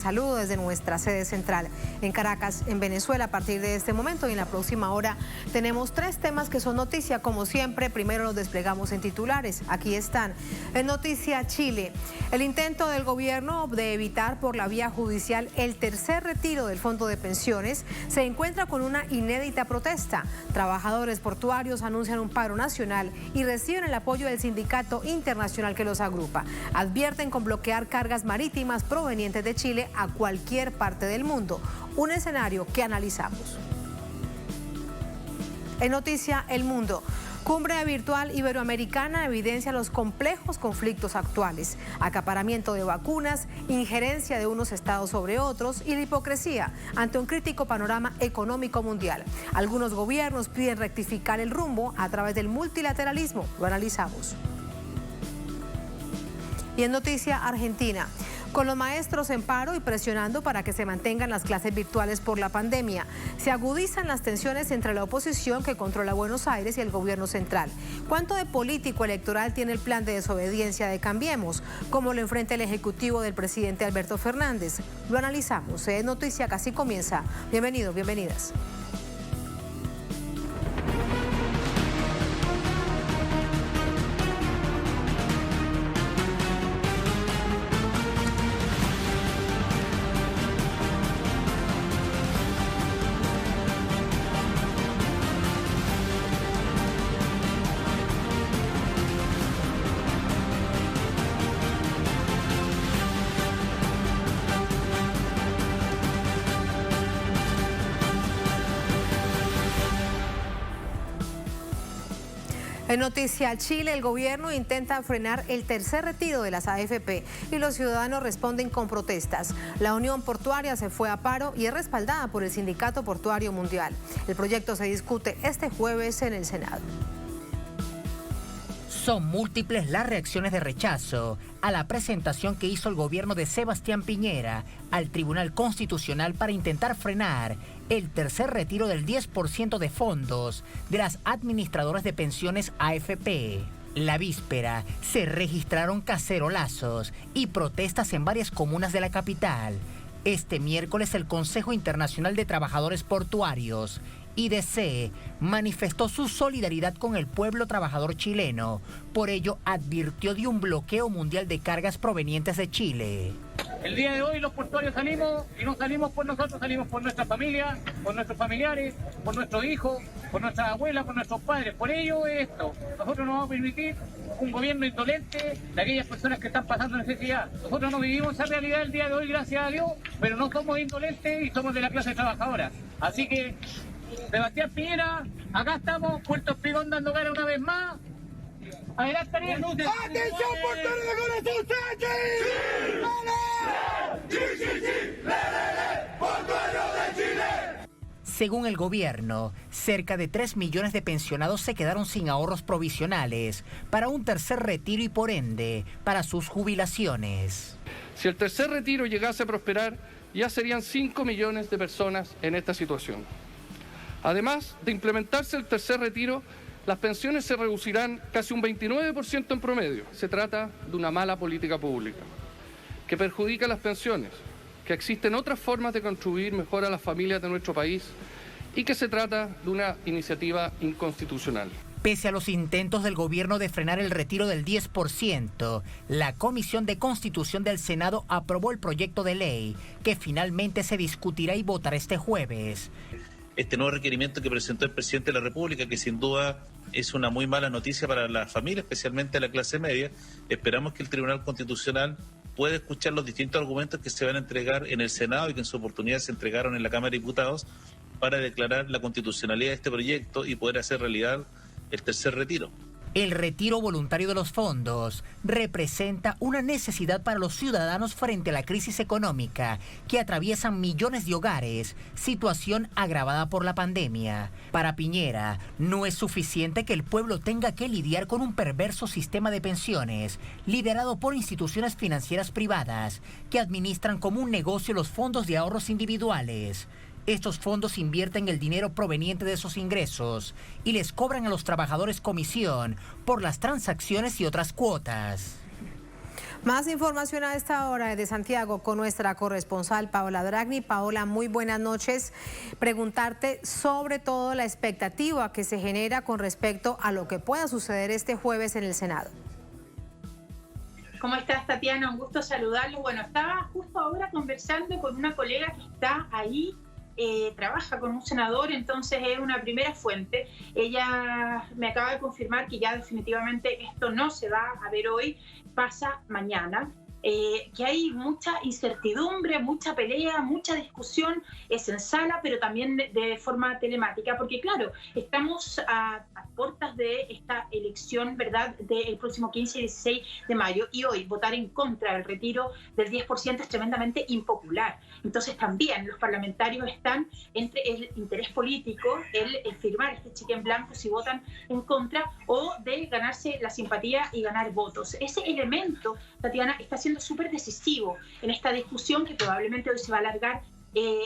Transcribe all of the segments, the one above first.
Saludo desde nuestra sede central en Caracas, en Venezuela. A partir de este momento y en la próxima hora tenemos 3 temas que son noticia. Como siempre, primero los desplegamos en titulares. Aquí están. En noticia, Chile. El intento del gobierno de evitar por la vía judicial el tercer retiro del fondo de pensiones se encuentra con una inédita protesta. Trabajadores portuarios anuncian un paro nacional y reciben el apoyo del sindicato internacional que los agrupa. Advierten con bloquear cargas marítimas provenientes de Chile a cualquier parte del mundo. Un escenario que analizamos. En noticia, El Mundo. Cumbre virtual iberoamericana evidencia los complejos conflictos actuales. Acaparamiento de vacunas, injerencia de unos estados sobre otros y la hipocresía ante un crítico panorama económico mundial. Algunos gobiernos piden rectificar el rumbo a través del multilateralismo. Lo analizamos. Y en noticia, Argentina. Con los maestros en paro y presionando para que se mantengan las clases virtuales por la pandemia, se agudizan las tensiones entre la oposición que controla Buenos Aires y el gobierno central. ¿Cuánto de político electoral tiene el plan de desobediencia de Cambiemos? ¿Cómo lo enfrenta el ejecutivo del presidente Alberto Fernández? Lo analizamos. Es noticia que así comienza. Bienvenidos, bienvenidas. En noticia, Chile, el gobierno intenta frenar el tercer retiro de las AFP y los ciudadanos responden con protestas. La Unión Portuaria se fue a paro y es respaldada por el Sindicato Portuario Mundial. El proyecto se discute este jueves en el Senado. Son múltiples las reacciones de rechazo a la presentación que hizo el gobierno de Sebastián Piñera al Tribunal Constitucional para intentar frenar el tercer retiro del 10% de fondos de las administradoras de pensiones AFP. La víspera se registraron cacerolazos y protestas en varias comunas de la capital. Este miércoles el Consejo Internacional de Trabajadores Portuarios, IDC, manifestó su solidaridad con el pueblo trabajador chileno. Por ello, advirtió de un bloqueo mundial de cargas provenientes de Chile. El día de hoy los portuarios salimos y no salimos por nosotros, salimos por nuestra familia, por nuestros familiares, por nuestros hijos, por nuestras abuelas, por nuestros padres. Por ello es esto. Nosotros no vamos a permitir un gobierno indolente de aquellas personas que están pasando necesidad. Nosotros no vivimos esa realidad el día de hoy, gracias a Dios, pero no somos indolentes y somos de la clase trabajadora. Así que, Sebastián Piñera, acá estamos, Puerto Espigón dando cara una vez más. Adelante, Ariel. ¡Atención, portuarios de corazón, Sánchez! ¡Sí, sí, sí! ¡Lelele! ¡Portuarios de Chile! Según el gobierno, cerca de 3 millones de pensionados se quedaron sin ahorros provisionales para un tercer retiro y por ende para sus jubilaciones. Si el tercer retiro llegase a prosperar, ya serían 5 millones de personas en esta situación. Además de implementarse el tercer retiro, las pensiones se reducirán casi un 29% en promedio. Se trata de una mala política pública que perjudica las pensiones, que existen otras formas de contribuir mejor a las familias de nuestro país y que se trata de una iniciativa inconstitucional. Pese a los intentos del gobierno de frenar el retiro del 10%, la Comisión de Constitución del Senado aprobó el proyecto de ley que finalmente se discutirá y votará este jueves. Este nuevo requerimiento que presentó el presidente de la República, que sin duda es una muy mala noticia para la familia, especialmente la clase media. Esperamos que el Tribunal Constitucional pueda escuchar los distintos argumentos que se van a entregar en el Senado y que en su oportunidad se entregaron en la Cámara de Diputados para declarar la constitucionalidad de este proyecto y poder hacer realidad el tercer retiro. El retiro voluntario de los fondos representa una necesidad para los ciudadanos frente a la crisis económica que atraviesan millones de hogares, situación agravada por la pandemia. Para Piñera, no es suficiente que el pueblo tenga que lidiar con un perverso sistema de pensiones liderado por instituciones financieras privadas que administran como un negocio los fondos de ahorros individuales. Estos fondos invierten el dinero proveniente de esos ingresos y les cobran a los trabajadores comisión por las transacciones y otras cuotas. Más información a esta hora desde Santiago con nuestra corresponsal Paola Dragni. Paola, muy buenas noches. Preguntarte sobre todo la expectativa que se genera con respecto a lo que pueda suceder este jueves en el Senado. ¿Cómo estás, Tatiana? Un gusto saludarlo. Bueno, estaba justo ahora conversando con una colega que está ahí, trabaja con un senador, entonces es una primera fuente. Ella me acaba de confirmar que ya definitivamente esto no se va a ver hoy, pasa mañana. Que hay mucha incertidumbre, mucha pelea, mucha discusión, es en sala, pero también de forma telemática, porque claro, estamos a puertas de esta elección, ¿verdad?, del próximo 15 y 16 de mayo, y hoy votar en contra del retiro del 10% es tremendamente impopular. Entonces también los parlamentarios están entre el interés político, el firmar este cheque en blanco si votan en contra, o de ganarse la simpatía y ganar votos. Ese elemento, Tatiana, está siendo súper decisivo en esta discusión que probablemente hoy se va a alargar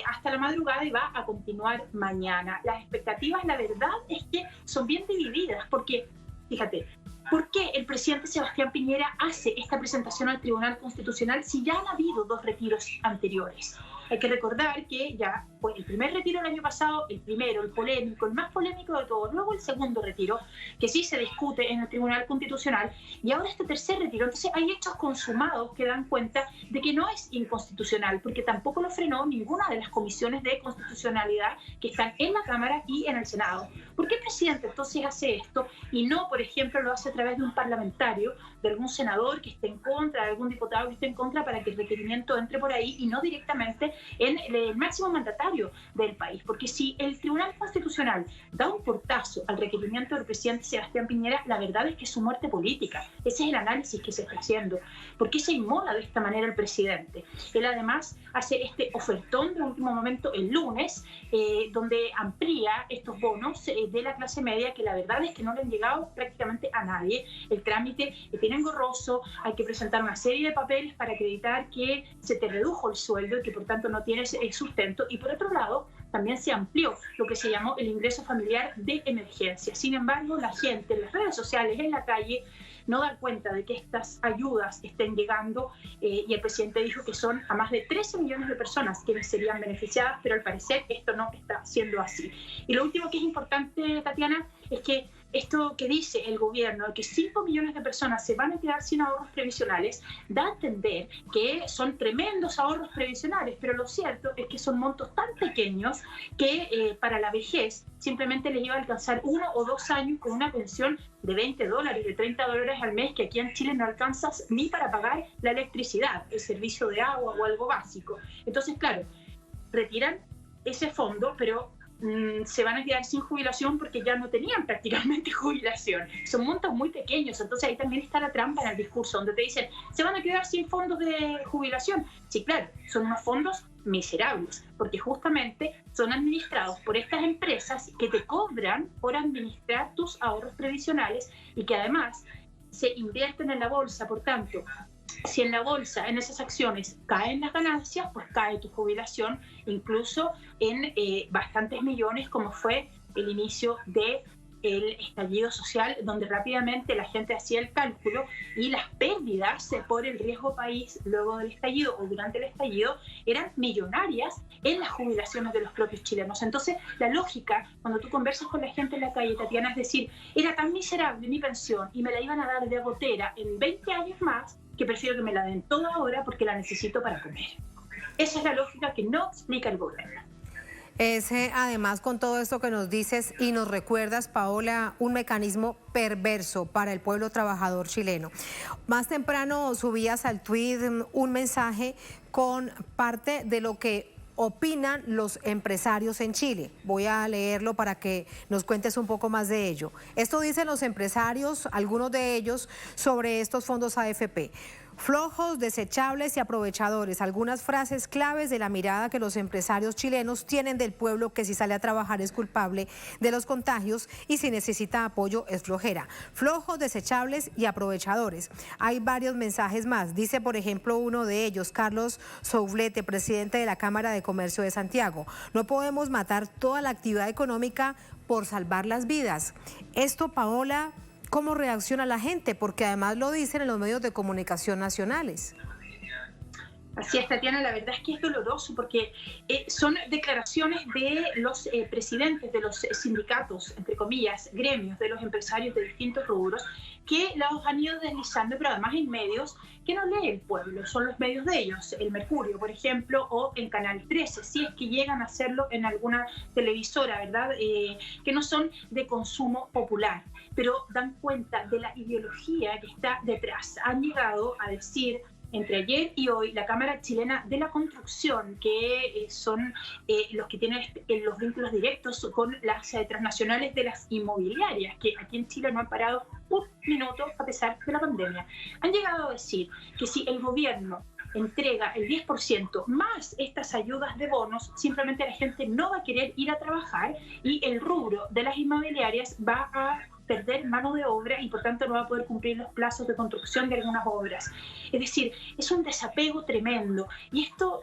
hasta la madrugada y va a continuar mañana. Las expectativas, la verdad, es que son bien divididas, porque, fíjate, ¿por qué el presidente Sebastián Piñera hace esta presentación al Tribunal Constitucional si ya han habido 2 retiros anteriores? Hay que recordar que ya fue el primer retiro el año pasado, el primero, el polémico, el más polémico de todos, luego el segundo retiro, que sí se discute en el Tribunal Constitucional, y ahora este tercer retiro. Entonces hay hechos consumados que dan cuenta de que no es inconstitucional, porque tampoco lo frenó ninguna de las comisiones de constitucionalidad que están en la Cámara y en el Senado. ¿Por qué el presidente entonces hace esto y no, por ejemplo, lo hace a través de un parlamentario, de algún senador que esté en contra, de algún diputado que esté en contra, para que el requerimiento entre por ahí y no directamente en el máximo mandatario del país? Porque si el Tribunal Constitucional da un portazo al requerimiento del presidente Sebastián Piñera, la verdad es que es su muerte política. Ese es el análisis que se está haciendo. ¿Por qué se inmola de esta manera el presidente? Él además hace este ofertón de último momento el lunes, donde amplía estos bonos de la clase media, que la verdad es que no le han llegado prácticamente a nadie. El trámite es bien engorroso, hay que presentar una serie de papeles para acreditar que se te redujo el sueldo y que por tanto no tienes el sustento. Y por otro lado, también se amplió lo que se llamó el ingreso familiar de emergencia. Sin embargo, la gente en las redes sociales, en la calle, no da cuenta de que estas ayudas estén llegando, y el presidente dijo que son a más de 13 millones de personas quienes serían beneficiadas, pero al parecer esto no está siendo así. Y lo último que es importante, Tatiana, es que esto que dice el gobierno, de que 5 millones de personas se van a quedar sin ahorros previsionales, da a entender que son tremendos ahorros previsionales, pero lo cierto es que son montos tan pequeños que para la vejez simplemente les iba a alcanzar 1 o 2 años con una pensión de $20, de $30 al mes, que aquí en Chile no alcanzas ni para pagar la electricidad, el servicio de agua o algo básico. Entonces, claro, retiran ese fondo, pero se van a quedar sin jubilación porque ya no tenían prácticamente jubilación. Son montos muy pequeños, entonces ahí también está la trampa en el discurso, donde te dicen, se van a quedar sin fondos de jubilación. Sí, claro, son unos fondos miserables, porque justamente son administrados por estas empresas que te cobran por administrar tus ahorros previsionales y que además se invierten en la bolsa. Por tanto, si en la bolsa, en esas acciones, caen las ganancias, pues cae tu jubilación, incluso en bastantes millones, como fue el inicio del estallido social, donde rápidamente la gente hacía el cálculo y las pérdidas por el riesgo país luego del estallido o durante el estallido eran millonarias en las jubilaciones de los propios chilenos. Entonces, la lógica, cuando tú conversas con la gente en la calle, Tatiana, es decir, era tan miserable mi pensión y me la iban a dar de agotera en 20 años más, que prefiero que me la den toda ahora porque la necesito para comer. Esa es la lógica que no explica el gobierno. Además, con todo esto que nos dices y nos recuerdas, Paola, un mecanismo perverso para el pueblo trabajador chileno. Más temprano subías al tweet un mensaje con parte de lo que opinan los empresarios en Chile. Voy a leerlo para que nos cuentes un poco más de ello. Esto dicen los empresarios, algunos de ellos, sobre estos fondos AFP. Flojos, desechables y aprovechadores. Algunas frases claves de la mirada que los empresarios chilenos tienen del pueblo que si sale a trabajar es culpable de los contagios y si necesita apoyo es flojera. Flojos, desechables y aprovechadores. Hay varios mensajes más. Dice, por ejemplo, uno de ellos, Carlos Soublete, presidente de la Cámara de Comercio de Santiago. No podemos matar toda la actividad económica por salvar las vidas. Esto, Paola, ¿cómo reacciona la gente? Porque además lo dicen en los medios de comunicación nacionales. Así es, Tatiana, la verdad es que es doloroso porque son declaraciones de los presidentes de los sindicatos, entre comillas, gremios de los empresarios de distintos rubros, que los han ido deslizando, pero además en medios que no lee el pueblo, son los medios de ellos, el Mercurio, por ejemplo, o en Canal 13, si es que llegan a hacerlo en alguna televisora, ¿verdad?, que no son de consumo popular, pero dan cuenta de la ideología que está detrás. Han llegado a decir, entre ayer y hoy, la Cámara Chilena de la Construcción, que son los que tienen los vínculos directos con las transnacionales de las inmobiliarias, que aquí en Chile no han parado un minuto a pesar de la pandemia. Han llegado a decir que si el gobierno entrega el 10% más estas ayudas de bonos, simplemente la gente no va a querer ir a trabajar y el rubro de las inmobiliarias va a perder mano de obra y por tanto no va a poder cumplir los plazos de construcción de algunas obras. Es decir, es un desapego tremendo. Y esto,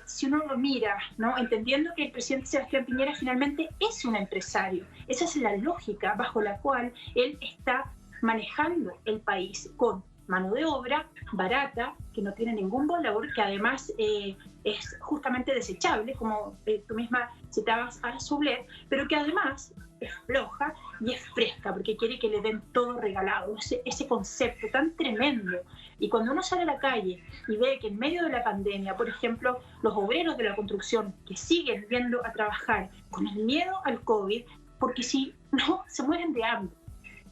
si uno lo mira, ¿no?, entendiendo que el presidente Sebastián Piñera finalmente es un empresario, esa es la lógica bajo la cual él está manejando el país, con mano de obra barata, que no tiene ningún valor, que además es justamente desechable, como tú misma citabas a Sublet, pero que además es floja y es fresca, porque quiere que le den todo regalado, ese concepto tan tremendo. Y cuando uno sale a la calle y ve que en medio de la pandemia, por ejemplo, los obreros de la construcción que siguen yendo a trabajar con el miedo al COVID, porque si no, se mueren de hambre.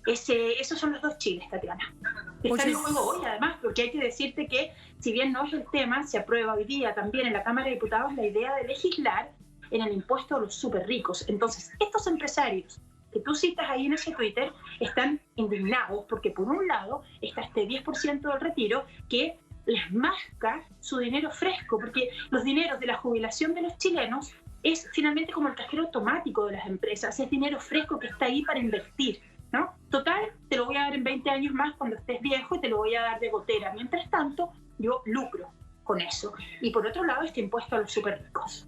Esos son los dos Chiles, Tatiana. Está en juego hoy, además, porque hay que decirte que, si bien no es el tema, se aprueba hoy día también en la Cámara de Diputados la idea de legislar en el impuesto a los súper ricos. Entonces, estos empresarios que tú citas ahí en ese Twitter están indignados porque, por un lado, está este 10% del retiro que les masca su dinero fresco, porque los dineros de la jubilación de los chilenos es finalmente como el cajero automático de las empresas, es dinero fresco que está ahí para invertir, ¿no? Total, te lo voy a dar en 20 años más cuando estés viejo y te lo voy a dar de gotera. Mientras tanto, yo lucro con eso. Y por otro lado, este impuesto a los súper ricos.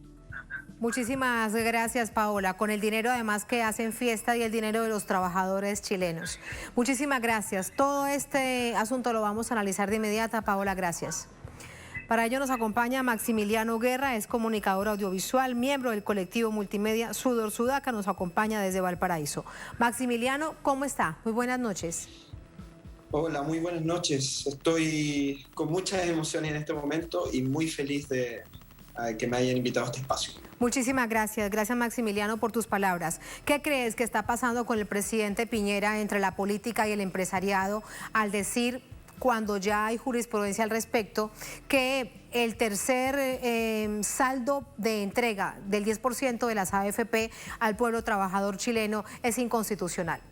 Muchísimas gracias, Paola, con el dinero además que hacen fiesta y el dinero de los trabajadores chilenos. Muchísimas gracias. Todo este asunto lo vamos a analizar de inmediato, Paola, gracias. Para ello nos acompaña Maximiliano Guerra, es comunicador audiovisual, miembro del colectivo multimedia Sudor Sudaca, nos acompaña desde Valparaíso. Maximiliano, ¿cómo está? Muy buenas noches. Hola, muy buenas noches. Estoy con muchas emociones en este momento y muy feliz de que me hayan invitado a este espacio. Muchísimas gracias. Gracias, Maximiliano, por tus palabras. ¿Qué crees que está pasando con el presidente Piñera entre la política y el empresariado al decir, cuando ya hay jurisprudencia al respecto, que el tercer saldo de entrega del 10% de las AFP al pueblo trabajador chileno es inconstitucional?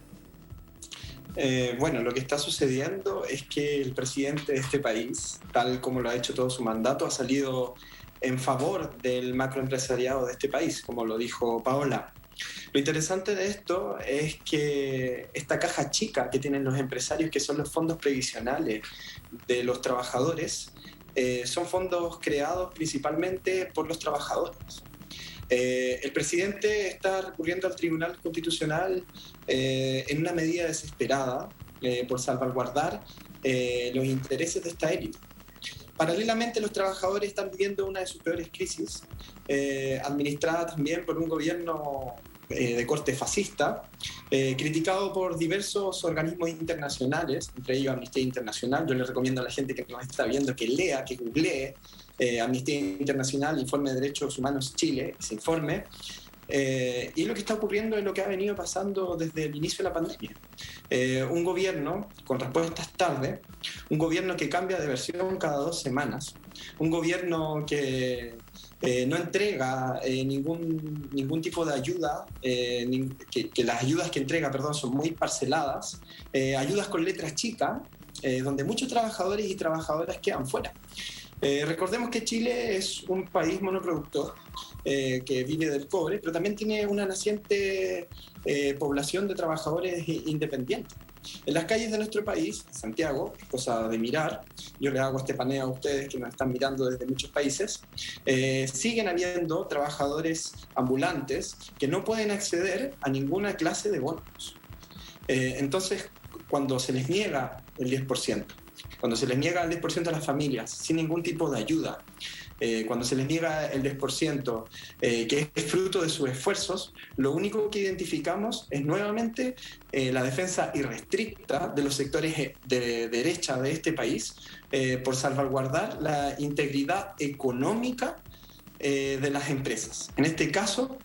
Bueno, lo que está sucediendo es que el presidente de este país, tal como lo ha hecho todo su mandato, ha salido en favor del macroempresariado de este país, como lo dijo Paola. Lo interesante de esto es que esta caja chica que tienen los empresarios, que son los fondos previsionales de los trabajadores, son fondos creados principalmente por los trabajadores. El presidente está recurriendo al Tribunal Constitucional en una medida desesperada por salvaguardar los intereses de esta élite. Paralelamente, los trabajadores están viviendo una de sus peores crisis, administrada también por un gobierno de corte fascista, criticado por diversos organismos internacionales, entre ellos Amnistía Internacional. Yo le recomiendo a la gente que nos está viendo que lea, que googlee Amnistía Internacional, Informe de Derechos Humanos Chile, ese informe. Y lo que está ocurriendo es lo que ha venido pasando desde el inicio de la pandemia. Un gobierno con respuestas tarde, un gobierno que cambia de versión cada 2 semanas, un gobierno que no entrega ningún tipo de ayuda, que las ayudas que entrega, son muy parceladas, ayudas con letras chicas, donde muchos trabajadores y trabajadoras quedan fuera. Recordemos que Chile es un país monoproductor que vive del cobre, pero también tiene una naciente población de trabajadores independientes. En las calles de nuestro país, Santiago, es cosa de mirar, yo le hago este paneo a ustedes que nos están mirando desde muchos países, siguen habiendo trabajadores ambulantes que no pueden acceder a ninguna clase de bonos. Entonces, cuando se les niega el 10%, cuando se les niega el 10% a las familias sin ningún tipo de ayuda, cuando se les niega el 10%, que es fruto de sus esfuerzos, lo único que identificamos es nuevamente la defensa irrestricta de los sectores de derecha de este país por salvaguardar la integridad económica de las empresas. En este caso,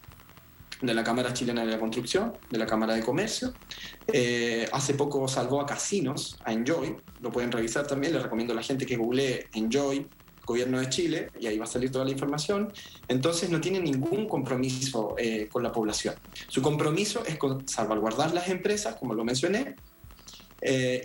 de la Cámara Chilena de la Construcción, de la Cámara de Comercio. Hace poco salvó a casinos, a Enjoy, lo pueden revisar también, les recomiendo a la gente que googlee Enjoy, Gobierno de Chile, y ahí va a salir toda la información. Entonces no tiene ningún compromiso con la población. Su compromiso es con salvaguardar las empresas, como lo mencioné,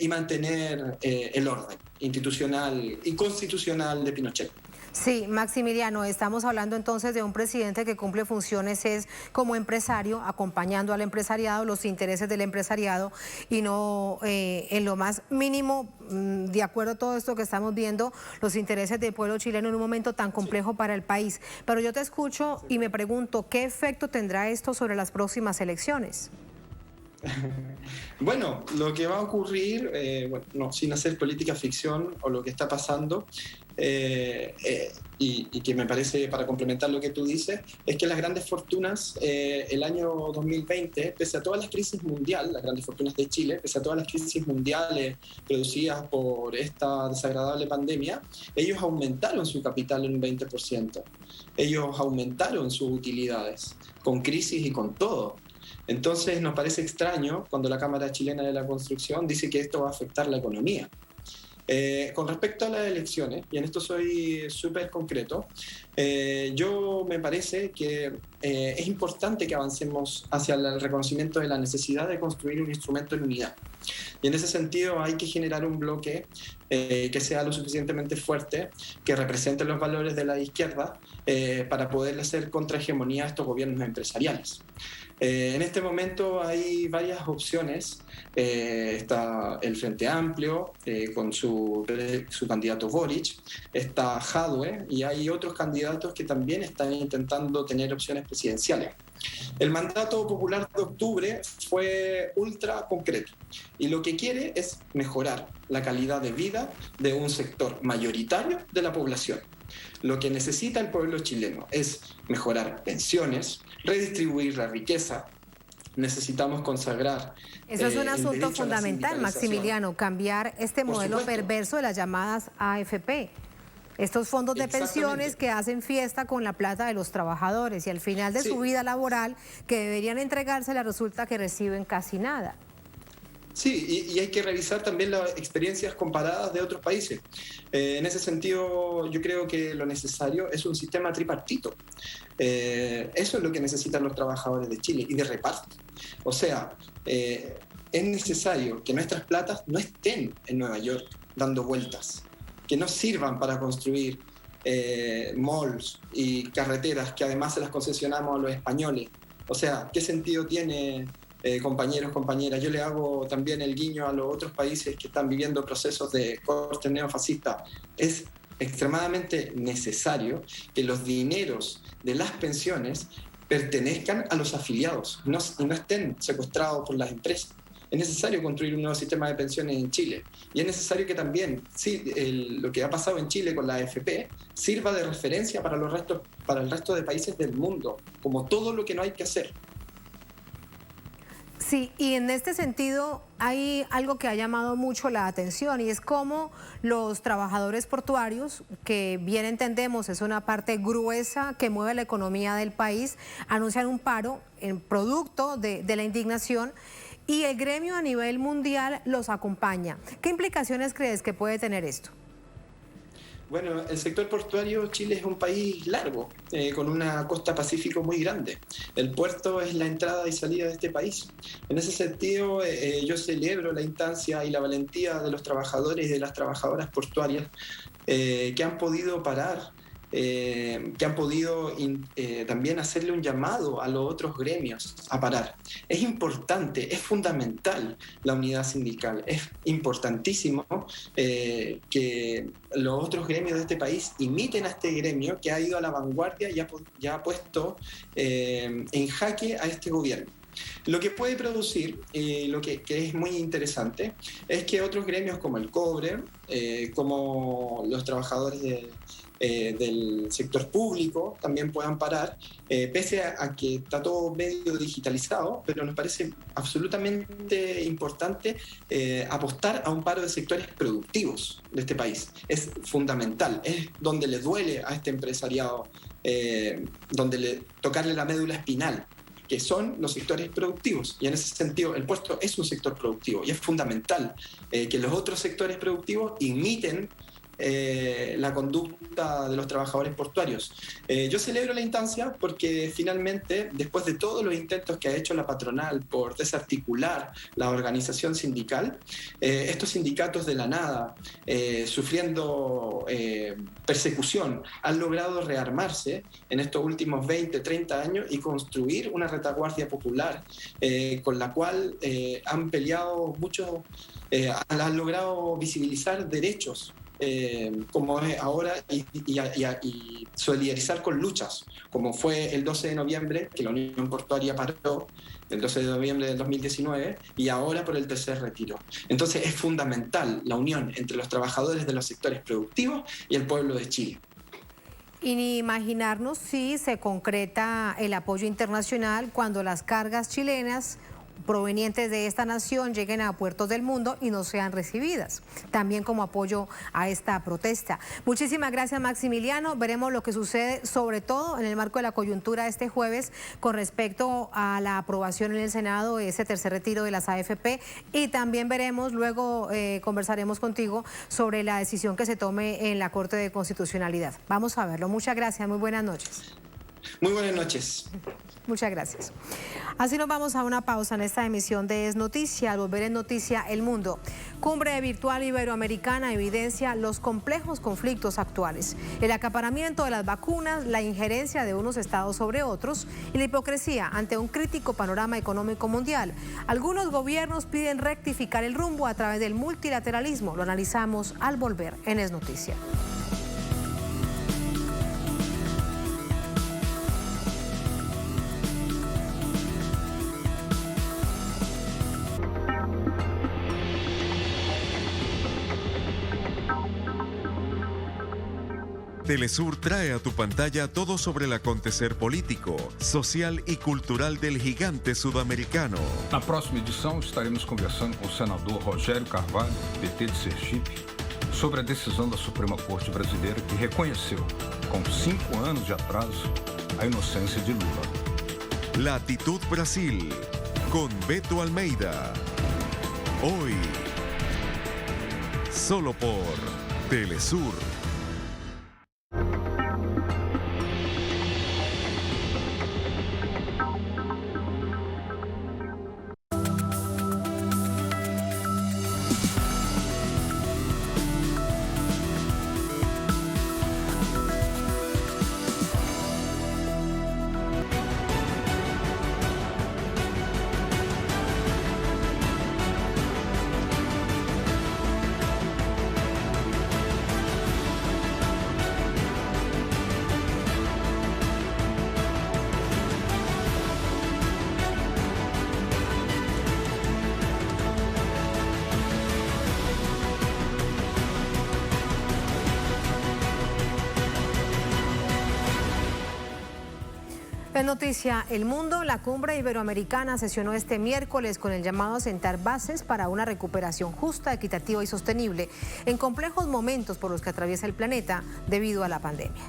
y mantener el orden institucional y constitucional de Pinochet. Sí, Maximiliano, estamos hablando entonces de un presidente que cumple funciones es como empresario, acompañando al empresariado, los intereses del empresariado y no en lo más mínimo, de acuerdo a todo esto que estamos viendo, los intereses del pueblo chileno en un momento tan complejo para el país. Pero yo te escucho y me pregunto, ¿qué efecto tendrá esto sobre las próximas elecciones? Bueno, lo que va a ocurrir, sin hacer política ficción o lo que está pasando, y que me parece, para complementar lo que tú dices, es que las grandes fortunas el año 2020, pese a todas las crisis mundiales, las grandes fortunas de Chile, pese a todas las crisis mundiales producidas por esta desagradable pandemia, ellos aumentaron su capital en un 20%. Ellos aumentaron sus utilidades, con crisis y con todo. Entonces nos parece extraño cuando la Cámara Chilena de la Construcción dice que esto va a afectar la economía. Con respecto a las elecciones, y en esto soy súper concreto, yo me parece que es importante que avancemos hacia el reconocimiento de la necesidad de construir un instrumento de unidad. Y en ese sentido hay que generar un bloque que sea lo suficientemente fuerte, que represente los valores de la izquierda para poder hacer contrahegemonía a estos gobiernos empresariales. En este momento hay varias opciones. Está el Frente Amplio con su candidato Boric, está Jadwe y hay otros candidatos que también están intentando tener opciones presidenciales. El mandato popular de octubre fue ultra concreto y lo que quiere es mejorar la calidad de vida de un sector mayoritario de la población. Lo que necesita el pueblo chileno es mejorar pensiones, redistribuir la riqueza. Necesitamos consagrar. Eso es un asunto fundamental, Maximiliano, cambiar este modelo perverso de las llamadas AFP. Estos fondos de pensiones que hacen fiesta con la plata de los trabajadores y al final de su vida laboral, que deberían entregársela, resulta que reciben casi nada. Sí, y hay que revisar también las experiencias comparadas de otros países. En ese sentido, yo creo que lo necesario es un sistema tripartito. Eso es lo que necesitan los trabajadores de Chile y de reparto. O sea, es necesario que nuestras platas no estén en Nueva York dando vueltas, que no sirvan para construir malls y carreteras que además se las concesionamos a los españoles. O sea, ¿qué sentido tiene, compañeros, compañeras? Yo le hago también el guiño a los otros países que están viviendo procesos de corte neofascista. Es extremadamente necesario que los dineros de las pensiones pertenezcan a los afiliados y no estén secuestrados por las empresas. Es necesario construir un nuevo sistema de pensiones en Chile y es necesario que también lo que ha pasado en Chile con la AFP sirva de referencia para el resto de países del mundo, como todo lo que no hay que hacer. Sí, y en este sentido hay algo que ha llamado mucho la atención y es cómo los trabajadores portuarios, que bien entendemos es una parte gruesa que mueve la economía del país, anuncian un paro en producto de la indignación y el gremio a nivel mundial los acompaña. ¿Qué implicaciones crees que puede tener esto? Bueno, el sector portuario, Chile es un país largo, con una costa pacífico muy grande. El puerto es la entrada y salida de este país. En ese sentido, yo celebro la instancia y la valentía de los trabajadores y de las trabajadoras portuarias que han podido parar, que han podido también hacerle un llamado a los otros gremios a parar. Es importante, es fundamental la unidad sindical, es importantísimo que los otros gremios de este país imiten a este gremio que ha ido a la vanguardia y ha puesto en jaque a este gobierno. Lo que puede producir, lo que es muy interesante, es que otros gremios como el cobre, como los trabajadores del sector público también puedan parar, pese a que está todo medio digitalizado, pero nos parece absolutamente importante apostar a un paro de sectores productivos de este país. Es fundamental, es donde le duele a este empresariado, tocarle la médula espinal, que son los sectores productivos. Y en ese sentido, el puerto es un sector productivo y es fundamental que los otros sectores productivos imiten la conducta de los trabajadores portuarios. Yo celebro la instancia porque finalmente, después de todos los intentos que ha hecho la patronal por desarticular la organización sindical, estos sindicatos de la nada, sufriendo persecución, han logrado rearmarse en estos últimos 20, 30 años y construir una retaguardia popular con la cual han peleado mucho, han logrado visibilizar derechos como es ahora y solidarizar con luchas, como fue el 12 de noviembre, que la Unión Portuaria paró el 12 de noviembre del 2019, y ahora por el tercer retiro. Entonces es fundamental la unión entre los trabajadores de los sectores productivos y el pueblo de Chile. Y ni imaginarnos si se concreta el apoyo internacional cuando las cargas chilenas provenientes de esta nación lleguen a puertos del mundo y no sean recibidas, también como apoyo a esta protesta. Muchísimas gracias, Maximiliano. Veremos lo que sucede, sobre todo en el marco de la coyuntura este jueves con respecto a la aprobación en el Senado de ese tercer retiro de las AFP, y también veremos, luego conversaremos contigo sobre la decisión que se tome en la Corte de Constitucionalidad. Vamos a verlo. Muchas gracias, muy buenas noches. Muy buenas noches. Muchas gracias. Así nos vamos a una pausa en esta emisión de Es Noticia. Al volver en Noticia El Mundo, Cumbre Virtual Iberoamericana evidencia los complejos conflictos actuales, el acaparamiento de las vacunas, la injerencia de unos estados sobre otros y la hipocresía ante un crítico panorama económico mundial. Algunos gobiernos piden rectificar el rumbo a través del multilateralismo. Lo analizamos al volver en Es Noticia. Telesur trae a tu pantalla todo sobre el acontecer político, social e cultural del gigante sudamericano. Na próxima edição estaremos conversando com o senador Rogério Carvalho, PT de Sergipe, sobre a decisão da Suprema Corte Brasileira que reconheceu, com 5 anos de atraso, a inocência de Lula. Latitud Brasil, con Beto Almeida. Hoy, solo por Telesur. En Noticia El Mundo, la Cumbre Iberoamericana sesionó este miércoles con el llamado a sentar bases para una recuperación justa, equitativa y sostenible en complejos momentos por los que atraviesa el planeta debido a la pandemia.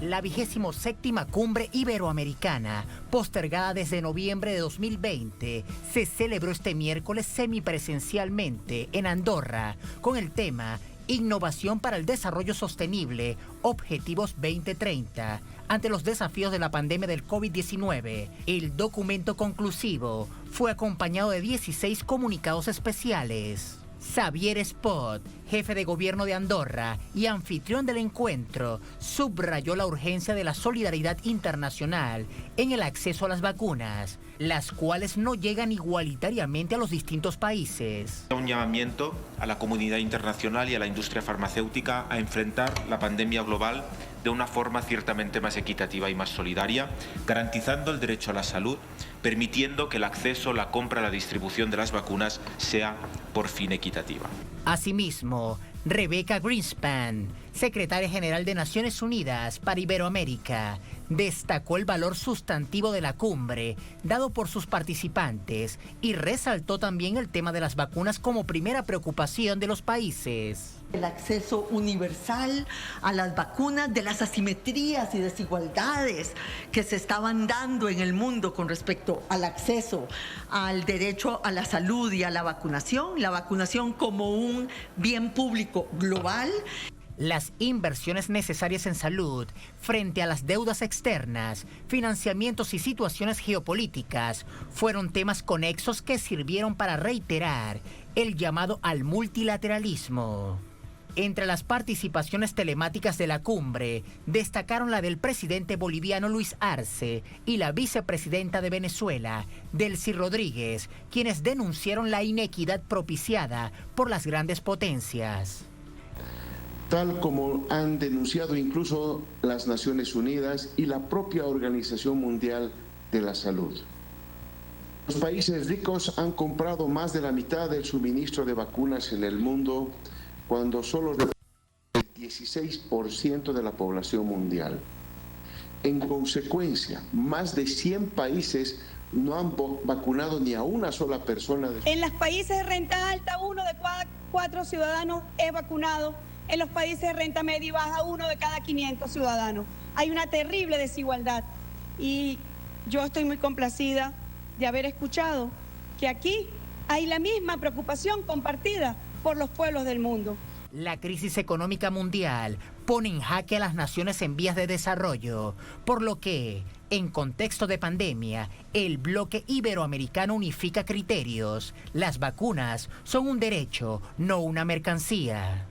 La 27ª Cumbre Iberoamericana, postergada desde noviembre de 2020, se celebró este miércoles semipresencialmente en Andorra con el tema Innovación para el Desarrollo Sostenible, Objetivos 2030, ante los desafíos de la pandemia del COVID-19. El documento conclusivo fue acompañado de 16 comunicados especiales. Xavier Espot, jefe de gobierno de Andorra y anfitrión del encuentro, subrayó la urgencia de la solidaridad internacional en el acceso a las vacunas, las cuales no llegan igualitariamente a los distintos países. Un llamamiento a la comunidad internacional y a la industria farmacéutica a enfrentar la pandemia global de una forma ciertamente más equitativa y más solidaria, garantizando el derecho a la salud, permitiendo que el acceso, la compra, la distribución de las vacunas sea por fin equitativa. Asimismo, Rebecca Greenspan, secretaria general de Naciones Unidas para Iberoamérica, destacó el valor sustantivo de la cumbre dado por sus participantes y resaltó también el tema de las vacunas como primera preocupación de los países. El acceso universal a las vacunas, de las asimetrías y desigualdades que se estaban dando en el mundo con respecto al acceso al derecho a la salud y a la vacunación como un bien público global. Las inversiones necesarias en salud frente a las deudas externas, financiamientos y situaciones geopolíticas fueron temas conexos que sirvieron para reiterar el llamado al multilateralismo. Entre las participaciones telemáticas de la cumbre, destacaron la del presidente boliviano Luis Arce y la vicepresidenta de Venezuela, Delcy Rodríguez, quienes denunciaron la inequidad propiciada por las grandes potencias. Tal como han denunciado incluso las Naciones Unidas y la propia Organización Mundial de la Salud. Los países ricos han comprado más de la mitad del suministro de vacunas en el mundo, cuando solo representan el 16% de la población mundial. En consecuencia, más de 100 países no han vacunado ni a una sola persona. En los países de renta alta, 1 de cada 4 ciudadanos es vacunado. En los países de renta media y baja, 1 de cada 500 ciudadanos. Hay una terrible desigualdad y yo estoy muy complacida de haber escuchado que aquí hay la misma preocupación compartida por los pueblos del mundo. La crisis económica mundial pone en jaque a las naciones en vías de desarrollo, por lo que, en contexto de pandemia, el bloque iberoamericano unifica criterios. Las vacunas son un derecho, no una mercancía.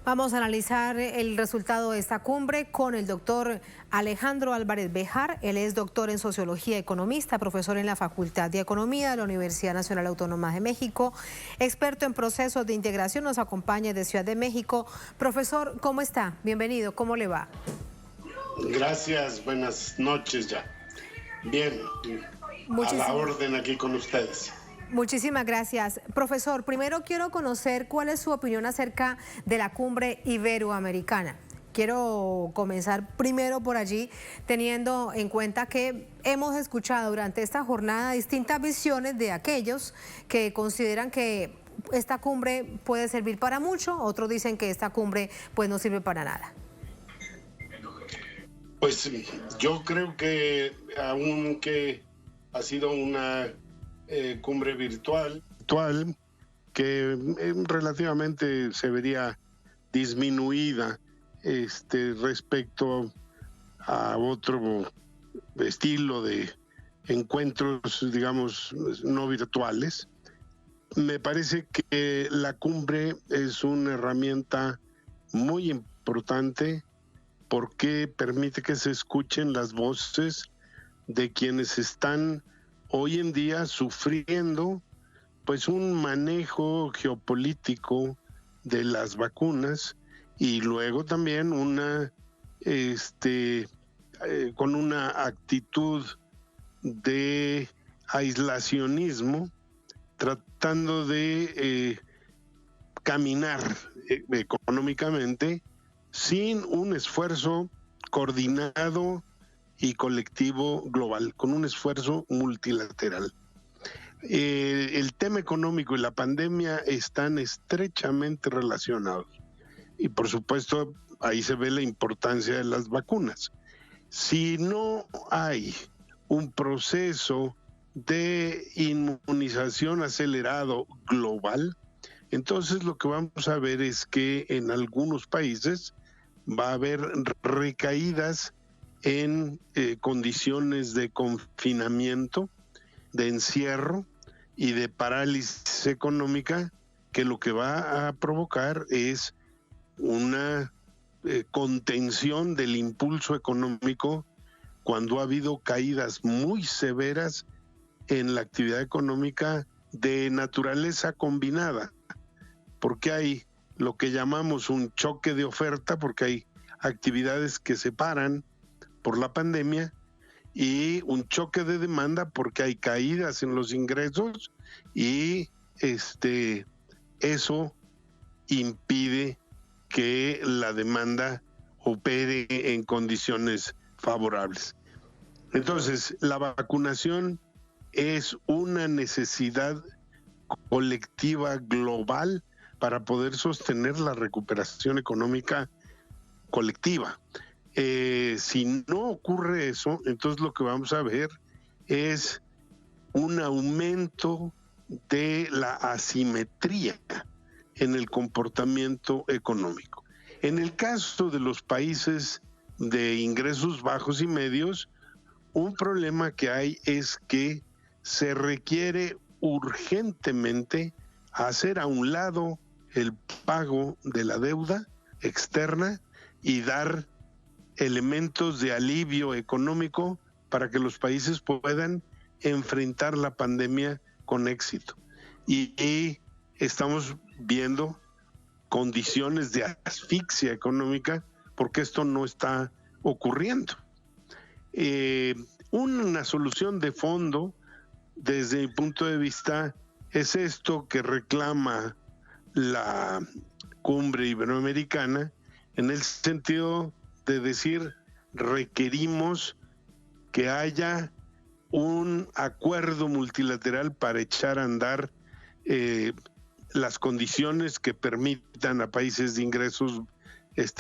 Vamos a analizar el resultado de esta cumbre con el doctor Alejandro Álvarez Bejar. Él es doctor en Sociología, economista, profesor en la Facultad de Economía de la Universidad Nacional Autónoma de México, experto en procesos de integración, nos acompaña de Ciudad de México. Profesor, ¿cómo está? Bienvenido, ¿cómo le va? Gracias, buenas noches ya. Bien, a la orden aquí con ustedes. Muchísimas gracias. Profesor, primero quiero conocer cuál es su opinión acerca de la cumbre iberoamericana. Quiero comenzar primero por allí, teniendo en cuenta que hemos escuchado durante esta jornada distintas visiones de aquellos que consideran que esta cumbre puede servir para mucho, otros dicen que esta cumbre pues no sirve para nada. Pues yo creo que aunque ha sido una cumbre virtual que relativamente se vería disminuida respecto a otro estilo de encuentros, digamos, no virtuales. Me parece que la cumbre es una herramienta muy importante porque permite que se escuchen las voces de quienes están hoy en día sufriendo pues un manejo geopolítico de las vacunas y luego también con una actitud de aislacionismo, tratando de caminar económicamente sin un esfuerzo coordinado y colectivo global, con un esfuerzo multilateral. El tema económico y la pandemia están estrechamente relacionados y por supuesto ahí se ve la importancia de las vacunas. Si no hay un proceso de inmunización acelerado global, entonces lo que vamos a ver es que en algunos países va a haber recaídas en condiciones de confinamiento, de encierro y de parálisis económica, que lo que va a provocar es una contención del impulso económico cuando ha habido caídas muy severas en la actividad económica de naturaleza combinada, porque hay lo que llamamos un choque de oferta, porque hay actividades que se paran por la pandemia, y un choque de demanda porque hay caídas en los ingresos y eso impide que la demanda opere en condiciones favorables. Entonces, la vacunación es una necesidad colectiva global para poder sostener la recuperación económica colectiva. Si no ocurre eso, entonces lo que vamos a ver es un aumento de la asimetría en el comportamiento económico. En el caso de los países de ingresos bajos y medios, un problema que hay es que se requiere urgentemente hacer a un lado el pago de la deuda externa y dar elementos de alivio económico para que los países puedan enfrentar la pandemia con éxito. Y estamos viendo condiciones de asfixia económica porque esto no está ocurriendo. Una solución de fondo, desde mi punto de vista, es esto que reclama la cumbre iberoamericana, en el sentido de decir, requerimos que haya un acuerdo multilateral para echar a andar las condiciones que permitan a países de ingresos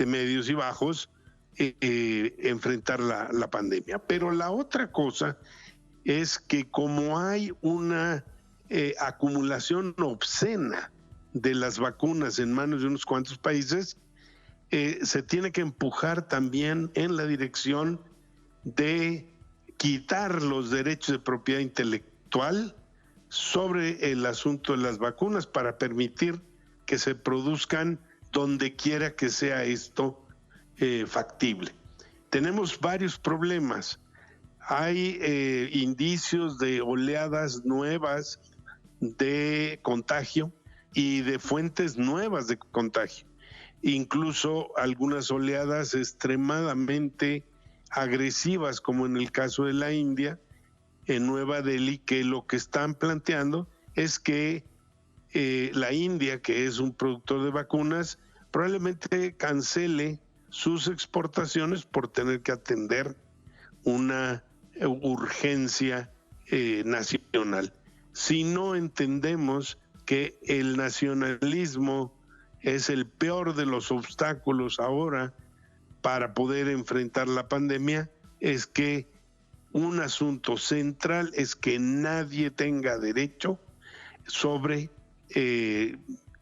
medios y bajos enfrentar la pandemia. Pero la otra cosa es que como hay una acumulación obscena de las vacunas en manos de unos cuantos países, se tiene que empujar también en la dirección de quitar los derechos de propiedad intelectual sobre el asunto de las vacunas para permitir que se produzcan donde quiera que sea esto factible. Tenemos varios problemas. Hay indicios de oleadas nuevas de contagio y de fuentes nuevas de contagio. Incluso algunas oleadas extremadamente agresivas, como en el caso de la India, en Nueva Delhi, que lo que están planteando es que la India, que es un productor de vacunas, probablemente cancele sus exportaciones por tener que atender una urgencia nacional. Si no entendemos que el nacionalismo es el peor de los obstáculos ahora para poder enfrentar la pandemia, es que un asunto central es que nadie tenga derecho sobre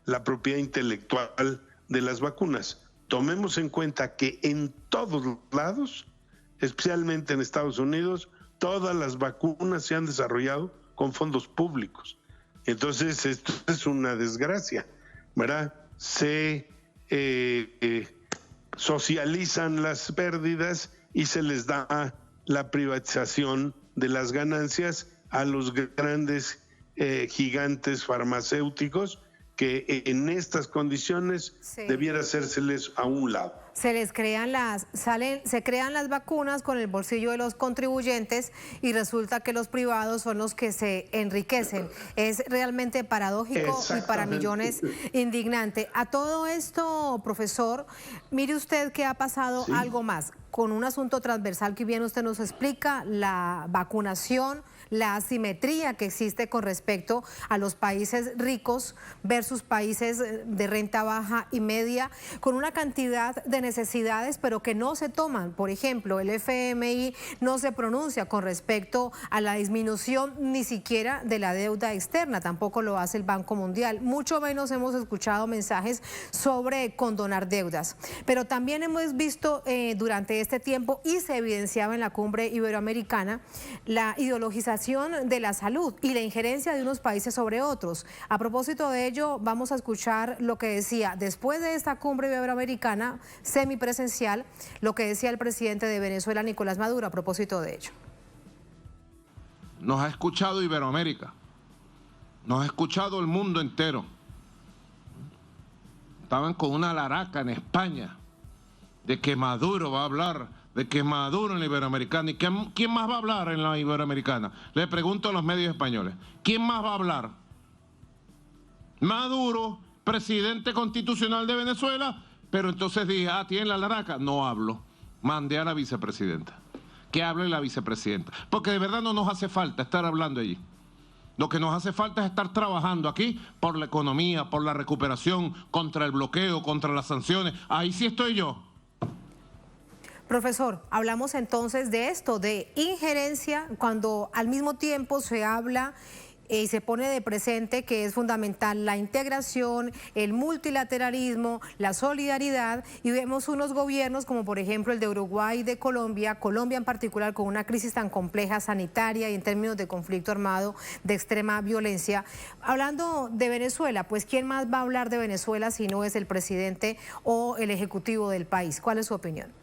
la propiedad intelectual de las vacunas. Tomemos en cuenta que en todos lados, especialmente en Estados Unidos, todas las vacunas se han desarrollado con fondos públicos. Entonces, esto es una desgracia, ¿verdad? Se socializan las pérdidas y se les da la privatización de las ganancias a los grandes gigantes farmacéuticos, que en estas condiciones debiera hacérseles a un lado. Se crean las vacunas con el bolsillo de los contribuyentes y resulta que los privados son los que se enriquecen. Es realmente paradójico y para millones indignante. A todo esto, profesor, mire usted que ha pasado algo más con un asunto transversal que bien usted nos explica, la vacunación, la asimetría que existe con respecto a los países ricos versus países de renta baja y media, con una cantidad de necesidades, pero que no se toman. Por ejemplo, el FMI no se pronuncia con respecto a la disminución ni siquiera de la deuda externa, tampoco lo hace el Banco Mundial. Mucho menos hemos escuchado mensajes sobre condonar deudas. Pero también hemos visto durante este tiempo, y se evidenciaba en la cumbre iberoamericana, la ideologización de la salud y la injerencia de unos países sobre otros. A propósito de ello, vamos a escuchar lo que decía después de esta cumbre iberoamericana semipresencial, lo que decía el presidente de Venezuela, Nicolás Maduro, a propósito de ello. Nos ha escuchado Iberoamérica, nos ha escuchado el mundo entero. estaban con una laraca en España de que Maduro va a hablar, de que Maduro en la Iberoamericana. ¿Y quién más va a hablar en la Iberoamericana? Le pregunto a los medios españoles, ¿quién más va a hablar? Maduro, presidente constitucional de Venezuela, pero entonces dije, tiene la laraca, no hablo. Mandé a la vicepresidenta, que hable la vicepresidenta, porque de verdad no nos hace falta estar hablando allí. Lo que nos hace falta es estar trabajando aquí por la economía, por la recuperación, contra el bloqueo, contra las sanciones. Ahí sí estoy yo. Profesor, hablamos entonces de esto, de injerencia, cuando al mismo tiempo se habla y se pone de presente que es fundamental la integración, el multilateralismo, la solidaridad, y vemos unos gobiernos como por ejemplo el de Uruguay y de Colombia en particular, con una crisis tan compleja sanitaria y en términos de conflicto armado de extrema violencia. Hablando de Venezuela, pues ¿quién más va a hablar de Venezuela si no es el presidente o el ejecutivo del país? ¿Cuál es su opinión?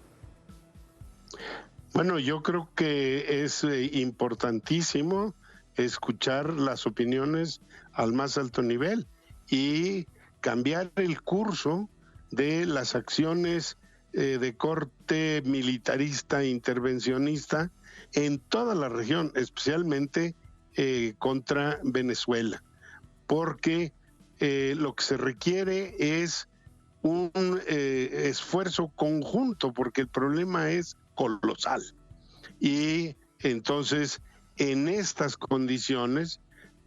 Bueno, yo creo que es importantísimo escuchar las opiniones al más alto nivel y cambiar el curso de las acciones de corte militarista, intervencionista en toda la región, especialmente contra Venezuela, porque lo que se requiere es un esfuerzo conjunto, porque el problema es colosal. Y entonces, en estas condiciones,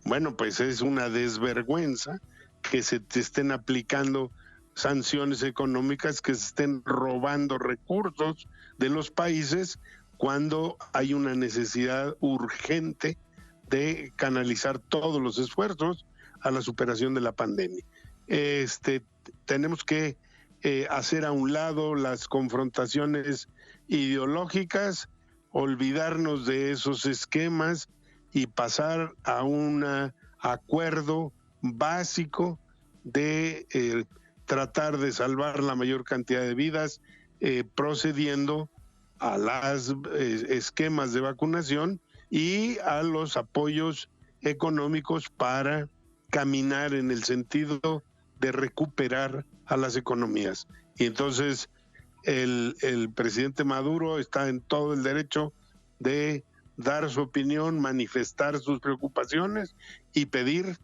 bueno, pues es una desvergüenza que se te estén aplicando sanciones económicas, que se estén robando recursos de los países cuando hay una necesidad urgente de canalizar todos los esfuerzos a la superación de la pandemia. Tenemos que hacer a un lado las confrontaciones ideológicas, olvidarnos de esos esquemas y pasar a un acuerdo básico de tratar de salvar la mayor cantidad de vidas, procediendo a los esquemas de vacunación y a los apoyos económicos para caminar en el sentido de recuperar a las economías. Y entonces el presidente Maduro está en todo el derecho de dar su opinión, manifestar sus preocupaciones y pedir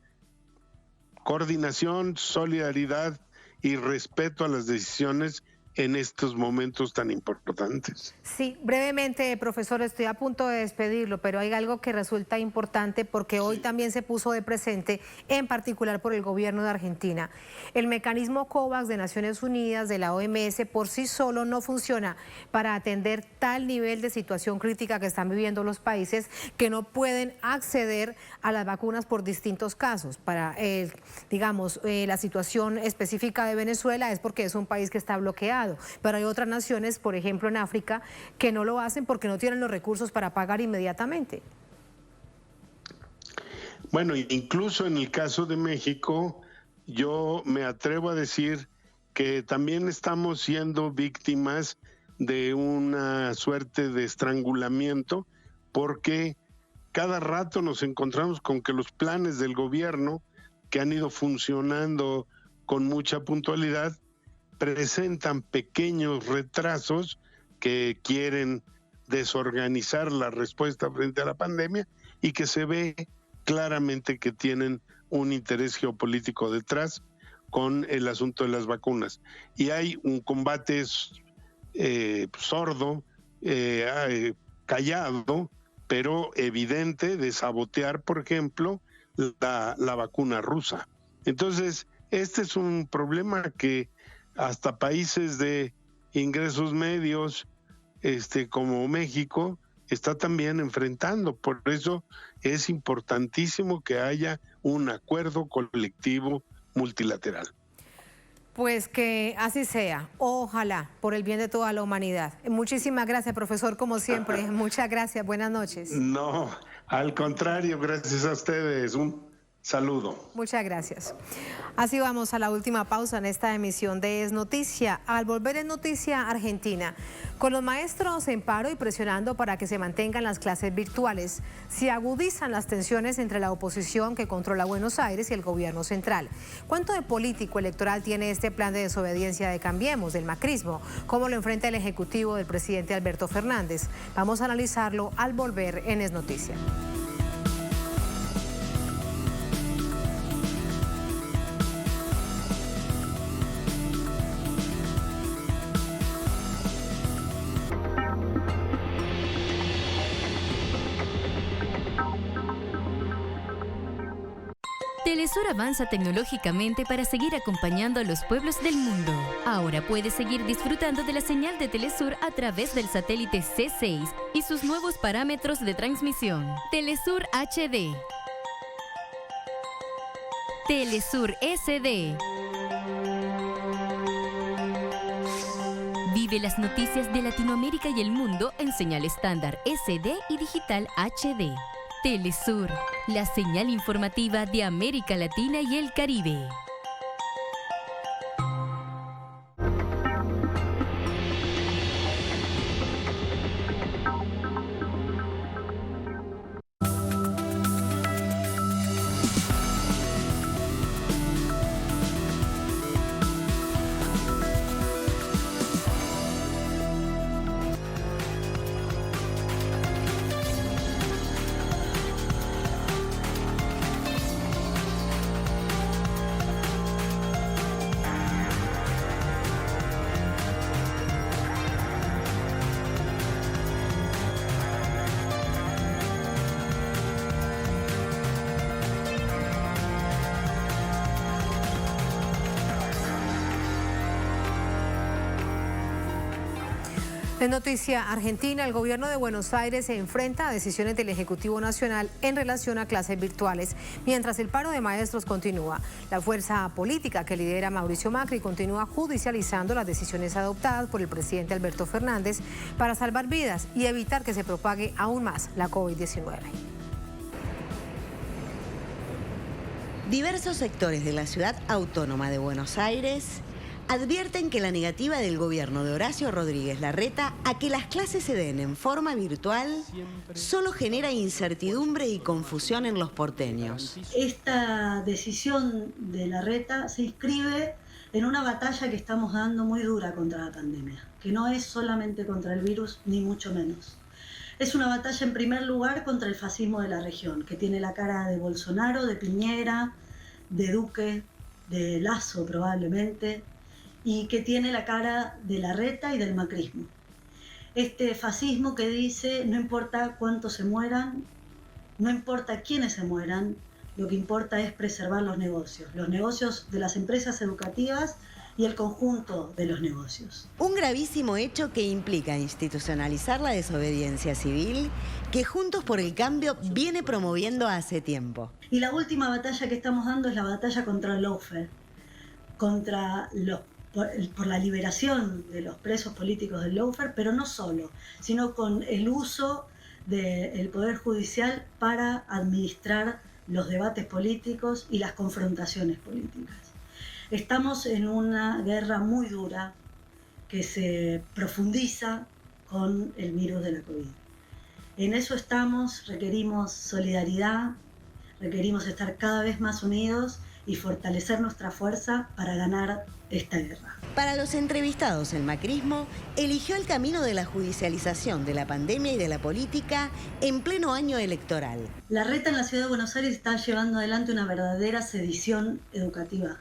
coordinación, solidaridad y respeto a las decisiones en estos momentos tan importantes. Sí, brevemente, profesor, estoy a punto de despedirlo, pero hay algo que resulta importante porque hoy también se puso de presente, en particular por el gobierno de Argentina. El mecanismo COVAX de Naciones Unidas, de la OMS, por sí solo no funciona para atender tal nivel de situación crítica que están viviendo los países que no pueden acceder a las vacunas por distintos casos. Para, la situación específica de Venezuela es porque es un país que está bloqueado. Pero hay otras naciones, por ejemplo en África, que no lo hacen porque no tienen los recursos para pagar inmediatamente. Bueno, incluso en el caso de México, yo me atrevo a decir que también estamos siendo víctimas de una suerte de estrangulamiento, porque cada rato nos encontramos con que los planes del gobierno, que han ido funcionando con mucha puntualidad, presentan pequeños retrasos que quieren desorganizar la respuesta frente a la pandemia y que se ve claramente que tienen un interés geopolítico detrás con el asunto de las vacunas. Y hay un combate sordo, callado, pero evidente de sabotear, por ejemplo, la vacuna rusa. Entonces, este es un problema que hasta países de ingresos medios, como México, está también enfrentando. Por eso es importantísimo que haya un acuerdo colectivo multilateral. Pues que así sea, ojalá, por el bien de toda la humanidad. Muchísimas gracias, profesor, como siempre. Muchas gracias, buenas noches. No, al contrario, gracias a ustedes. Un Saludo. Muchas gracias. Así vamos a la última pausa en esta emisión de Es Noticia. Al volver en Noticia Argentina, con los maestros en paro y presionando para que se mantengan las clases virtuales, se agudizan las tensiones entre la oposición que controla Buenos Aires y el gobierno central. ¿Cuánto de político electoral tiene este plan de desobediencia de Cambiemos, del macrismo? ¿Cómo lo enfrenta el ejecutivo del presidente Alberto Fernández? Vamos a analizarlo al volver en Es Noticia. Telesur avanza tecnológicamente para seguir acompañando a los pueblos del mundo. Ahora puedes seguir disfrutando de la señal de Telesur a través del satélite C6 y sus nuevos parámetros de transmisión. Telesur HD. Telesur SD. Vive las noticias de Latinoamérica y el mundo en señal estándar SD y digital HD. Telesur, la señal informativa de América Latina y el Caribe. En Noticia Argentina, el gobierno de Buenos Aires se enfrenta a decisiones del Ejecutivo Nacional en relación a clases virtuales, mientras el paro de maestros continúa. La fuerza política que lidera Mauricio Macri continúa judicializando las decisiones adoptadas por el presidente Alberto Fernández para salvar vidas y evitar que se propague aún más la COVID-19. Diversos sectores de la ciudad autónoma de Buenos Aires advierten que la negativa del gobierno de Horacio Rodríguez Larreta a que las clases se den en forma virtual solo genera incertidumbre y confusión en los porteños. Esta decisión de Larreta se inscribe en una batalla que estamos dando muy dura contra la pandemia, que no es solamente contra el virus, ni mucho menos. Es una batalla en primer lugar contra el fascismo de la región, que tiene la cara de Bolsonaro, de Piñera, de Duque, de Lasso probablemente, y que tiene la cara de Larreta y del macrismo. Este fascismo que dice no importa cuántos se mueran, no importa quiénes se mueran, lo que importa es preservar los negocios de las empresas educativas y el conjunto de los negocios. Un gravísimo hecho que implica institucionalizar la desobediencia civil que Juntos por el Cambio viene promoviendo hace tiempo. Y la última batalla que estamos dando es la batalla contra el lawfare, por la liberación de los presos políticos del lawfare, pero no solo, sino con el uso del Poder Judicial para administrar los debates políticos y las confrontaciones políticas. Estamos en una guerra muy dura que se profundiza con el virus de la COVID. En eso estamos, requerimos solidaridad, requerimos estar cada vez más unidos y fortalecer nuestra fuerza para ganar esta guerra. Para los entrevistados, el macrismo eligió el camino de la judicialización de la pandemia y de la política en pleno año electoral. Larreta en la ciudad de Buenos Aires está llevando adelante una verdadera sedición educativa.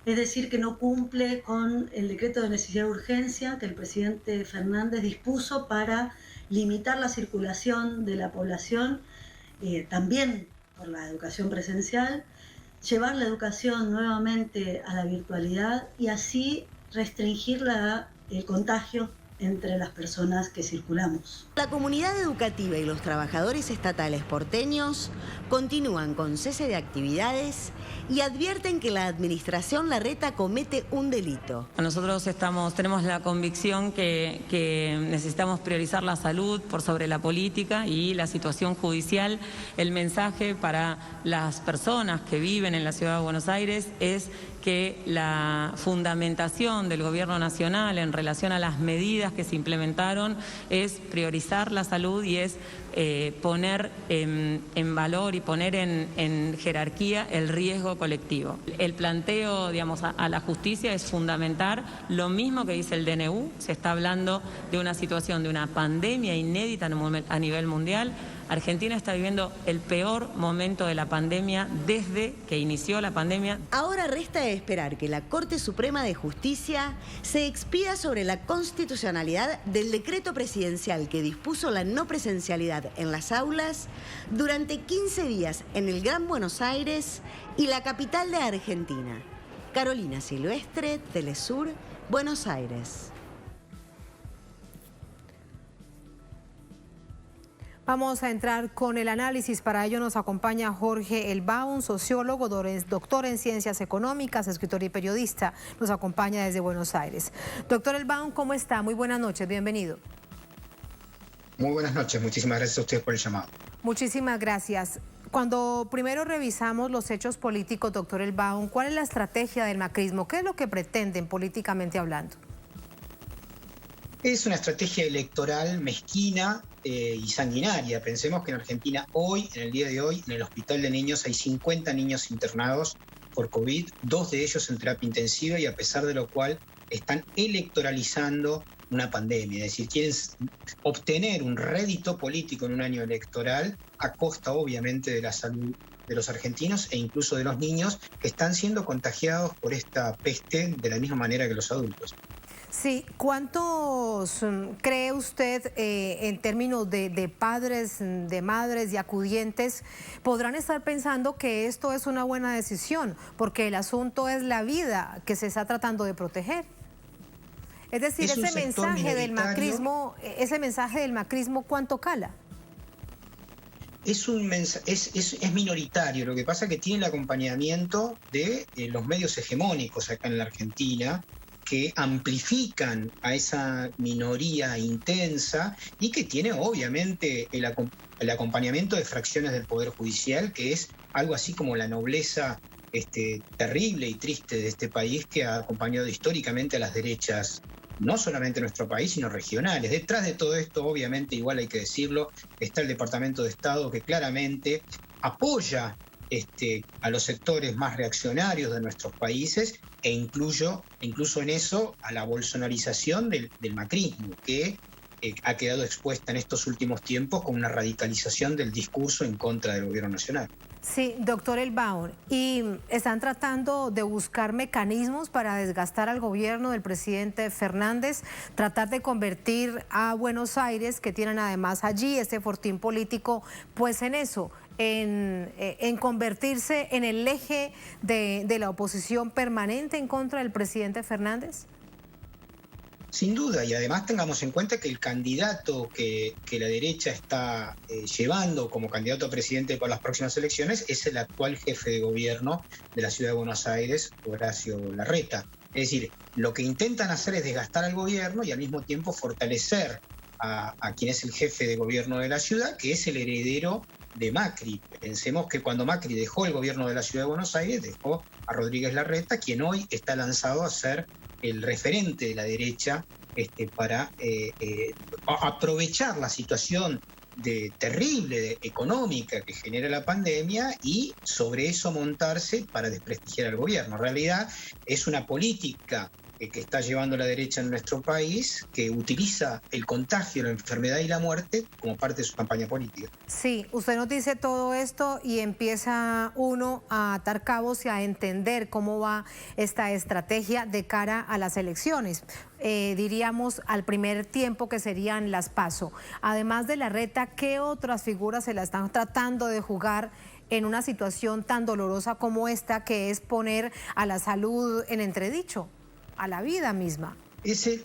Es decir, que no cumple con el decreto de necesidad de urgencia que el presidente Fernández dispuso para limitar la circulación de la población, también por la educación presencial, llevar la educación nuevamente a la virtualidad y así restringir el contagio entre las personas que circulamos. La comunidad educativa y los trabajadores estatales porteños continúan con cese de actividades y advierten que la administración Larreta comete un delito. Nosotros tenemos la convicción que necesitamos priorizar la salud por sobre la política y la situación judicial. El mensaje para las personas que viven en la Ciudad de Buenos Aires es que la fundamentación del Gobierno Nacional en relación a las medidas que se implementaron es priorizar la salud y es poner en valor y poner en jerarquía el riesgo colectivo. El planteo, digamos, a la justicia es fundamentar lo mismo que dice el DNU. Se está hablando de una situación, de una pandemia inédita a nivel mundial. Argentina está viviendo el peor momento de la pandemia desde que inició la pandemia. Ahora resta esperar que la Corte Suprema de Justicia se expida sobre la constitucionalidad del decreto presidencial que dispuso la no presencialidad en las aulas durante 15 días en el Gran Buenos Aires y la capital de Argentina. Carolina Silvestre, Telesur, Buenos Aires. Vamos a entrar con el análisis. Para ello nos acompaña Jorge Elbaum, sociólogo, doctor en ciencias económicas, escritor y periodista. Nos acompaña desde Buenos Aires. Doctor Elbaum, ¿cómo está? Muy buenas noches, bienvenido. Muy buenas noches, muchísimas gracias a ustedes por el llamado. Muchísimas gracias. Cuando primero revisamos los hechos políticos, doctor Elbaum, ¿cuál es la estrategia del macrismo? ¿Qué es lo que pretenden políticamente hablando? Es una estrategia electoral mezquina y sanguinaria. Pensemos que en Argentina hoy, en el día de hoy, en el hospital de niños hay 50 niños internados por COVID, 2 de ellos en terapia intensiva y a pesar de lo cual están electoralizando una pandemia. Es decir, quieren obtener un rédito político en un año electoral a costa obviamente de la salud de los argentinos e incluso de los niños que están siendo contagiados por esta peste de la misma manera que los adultos. Sí, ¿cuántos cree usted en términos de padres, de madres, de acudientes, podrán estar pensando que esto es una buena decisión? Porque el asunto es la vida que se está tratando de proteger. Es decir, ese mensaje del macrismo, ¿cuánto cala? Es minoritario, lo que pasa es que tiene el acompañamiento de los medios hegemónicos acá en la Argentina, que amplifican a esa minoría intensa y que tiene obviamente el acompañamiento de fracciones del Poder Judicial, que es algo así como la nobleza terrible y triste de este país que ha acompañado históricamente a las derechas, no solamente en nuestro país, sino regionales. Detrás de todo esto, obviamente, igual hay que decirlo, está el Departamento de Estado que claramente apoya a los sectores más reaccionarios de nuestros países e incluso en eso a la bolsonarización del macrismo, que ha quedado expuesta en estos últimos tiempos con una radicalización del discurso en contra del gobierno nacional. Sí, doctor Elbaum, y están tratando de buscar mecanismos para desgastar al gobierno del presidente Fernández, tratar de convertir a Buenos Aires, que tienen además allí este fortín político, pues en eso, en convertirse en el eje de la oposición permanente en contra del presidente Fernández. Sin duda, y además tengamos en cuenta que el candidato que la derecha está llevando como candidato a presidente para las próximas elecciones es el actual jefe de gobierno de la Ciudad de Buenos Aires, Horacio Larreta. Es decir, lo que intentan hacer es desgastar al gobierno y al mismo tiempo fortalecer a quien es el jefe de gobierno de la ciudad, que es el heredero de Macri. Pensemos que cuando Macri dejó el gobierno de la Ciudad de Buenos Aires, dejó a Rodríguez Larreta, quien hoy está lanzado a ser el referente de la derecha para aprovechar la situación terrible económica que genera la pandemia y sobre eso montarse para desprestigiar al gobierno. En realidad es una política que está llevando la derecha en nuestro país, que utiliza el contagio, la enfermedad y la muerte como parte de su campaña política. Sí, usted nos dice todo esto y empieza uno a atar cabos y a entender cómo va esta estrategia de cara a las elecciones. Diríamos al primer tiempo que serían las PASO. Además de Larreta, ¿qué otras figuras se la están tratando de jugar en una situación tan dolorosa como esta, que es poner a la salud en entredicho, a la vida misma? Ese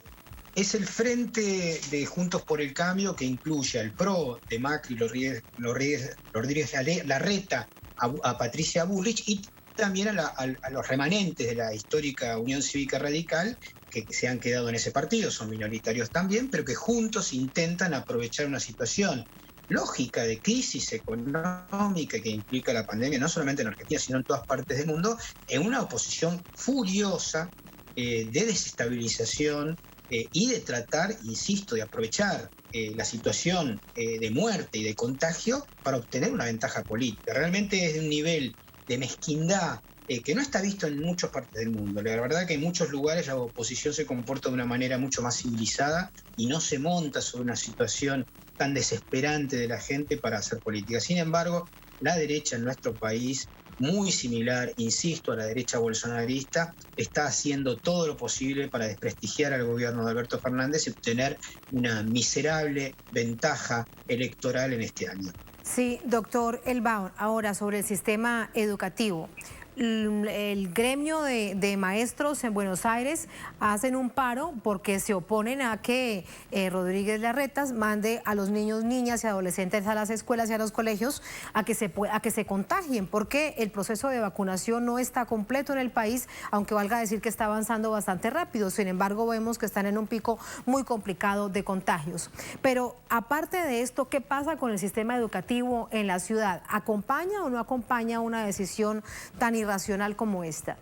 es el frente de Juntos por el Cambio, que incluye al PRO de Macri, Rodríguez Larreta, a Patricia Bullrich, y también a los remanentes de la histórica Unión Cívica Radical, que se han quedado en ese partido, son minoritarios también, pero que juntos intentan aprovechar una situación lógica de crisis económica que implica la pandemia, no solamente en Argentina, sino en todas partes del mundo, en una oposición furiosa de desestabilización y de tratar, insisto, de aprovechar la situación de muerte y de contagio para obtener una ventaja política. Realmente es de un nivel de mezquindad que no está visto en muchas partes del mundo. La verdad que en muchos lugares la oposición se comporta de una manera mucho más civilizada y no se monta sobre una situación tan desesperante de la gente para hacer política. Sin embargo, la derecha en nuestro país, muy similar, insisto, a la derecha bolsonarista, está haciendo todo lo posible para desprestigiar al gobierno de Alberto Fernández y obtener una miserable ventaja electoral en este año. Sí, doctor Elbaum, ahora sobre el sistema educativo. El gremio de maestros en Buenos Aires hacen un paro porque se oponen a que Rodríguez Larreta mande a los niños, niñas y adolescentes a las escuelas y a los colegios a que se contagien, porque el proceso de vacunación no está completo en el país, aunque valga decir que está avanzando bastante rápido. Sin embargo, vemos que están en un pico muy complicado de contagios. Pero aparte de esto, ¿qué pasa con el sistema educativo en la ciudad? ¿Acompaña o no acompaña una decisión tan irracional como esta?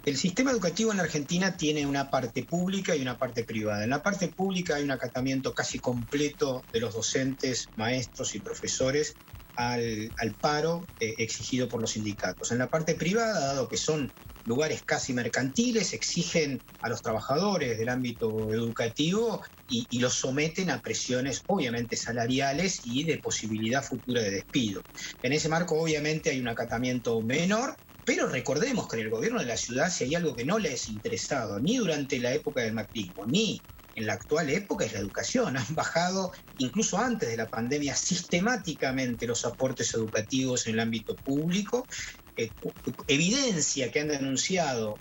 El sistema educativo en Argentina tiene una parte pública y una parte privada. En la parte pública hay un acatamiento casi completo de los docentes, maestros y profesores al paro exigido por los sindicatos. En la parte privada, dado que son lugares casi mercantiles, exigen a los trabajadores del ámbito educativo y los someten a presiones obviamente salariales y de posibilidad futura de despido. En ese marco obviamente hay un acatamiento menor, pero recordemos que en el gobierno de la ciudad, si hay algo que no les ha interesado, ni durante la época del macrismo, ni en la actual época, es la educación. Han bajado, incluso antes de la pandemia, sistemáticamente los aportes educativos en el ámbito público. Evidencia que han denunciado